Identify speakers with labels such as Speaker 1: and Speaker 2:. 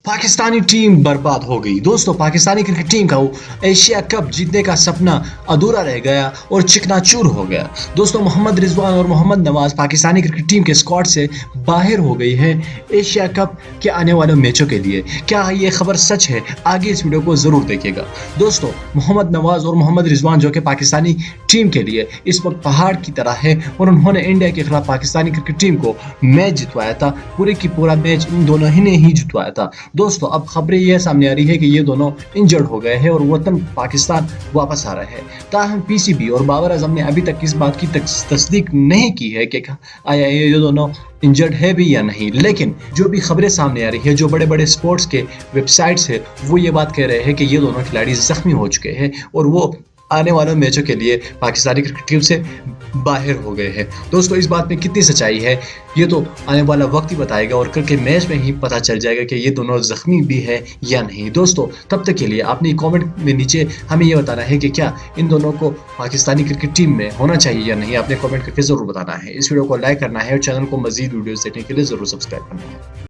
Speaker 1: Pakistani team बर्बाद हो गई। दोस्तों, पाकिस्तानी क्रिकेट टीम का एशिया कप जीतने का सपना अधूरा रह गया और चिकनाचूर हो गया। दोस्तों, मोहम्मद रिजवान और मोहम्मद नवाज पाकिस्तानी क्रिकेट टीम के स्क्वाड से बाहर हो गई है एशिया कप के आने वाले मैचों के लिए। क्या ये खबर सच है? आगे इस वीडियो को ज़रूर देखिएगा। दोस्तों, मोहम्मद नवाज और मोहम्मद रिजवान जो कि पाकिस्तानी टीम के लिए इस वक्त पहाड़ की तरह है और उन्होंने इंडिया के खिलाफ पाकिस्तानी क्रिकेट टीम को मैच जितवाया था। पूरे की पूरा मैच इन दोनों ही ने ही जितवाया था। दोस्तों, अब खबरें यह सामने आ रही है कि ये दोनों इंजर्ड हो गए हैं और वतन पाकिस्तान वापस आ रहे हैं। ताहम पीसीबी और बाबर आजम ने अभी तक इस बात की तस्दीक नहीं की है कि आया ये दोनों इंजर्ड है भी या नहीं, लेकिन जो भी खबरें सामने आ रही है, जो बड़े बड़े स्पोर्ट्स के वेबसाइट्स है, वो ये बात कह रहे हैं कि ये दोनों खिलाड़ी जख्मी हो चुके हैं और वो आने वाले मैचों के लिए पाकिस्तानी क्रिकेट टीम से बाहर हो गए हैं। दोस्तों, इस बात में कितनी सच्चाई है ये तो आने वाला वक्त ही बताएगा और क्रिकेट मैच में ही पता चल जाएगा कि ये दोनों जख्मी भी है या नहीं। दोस्तों, तब तक के लिए आपने कमेंट में नीचे हमें ये बताना है कि क्या इन दोनों को पाकिस्तानी क्रिकेट टीम में होना चाहिए या नहीं। आपने कमेंट करके ज़रूर बताना है। इस वीडियो को लाइक करना है और चैनल को मज़ीद वीडियोज़ देखने के लिए ज़रूर सब्सक्राइब करना है।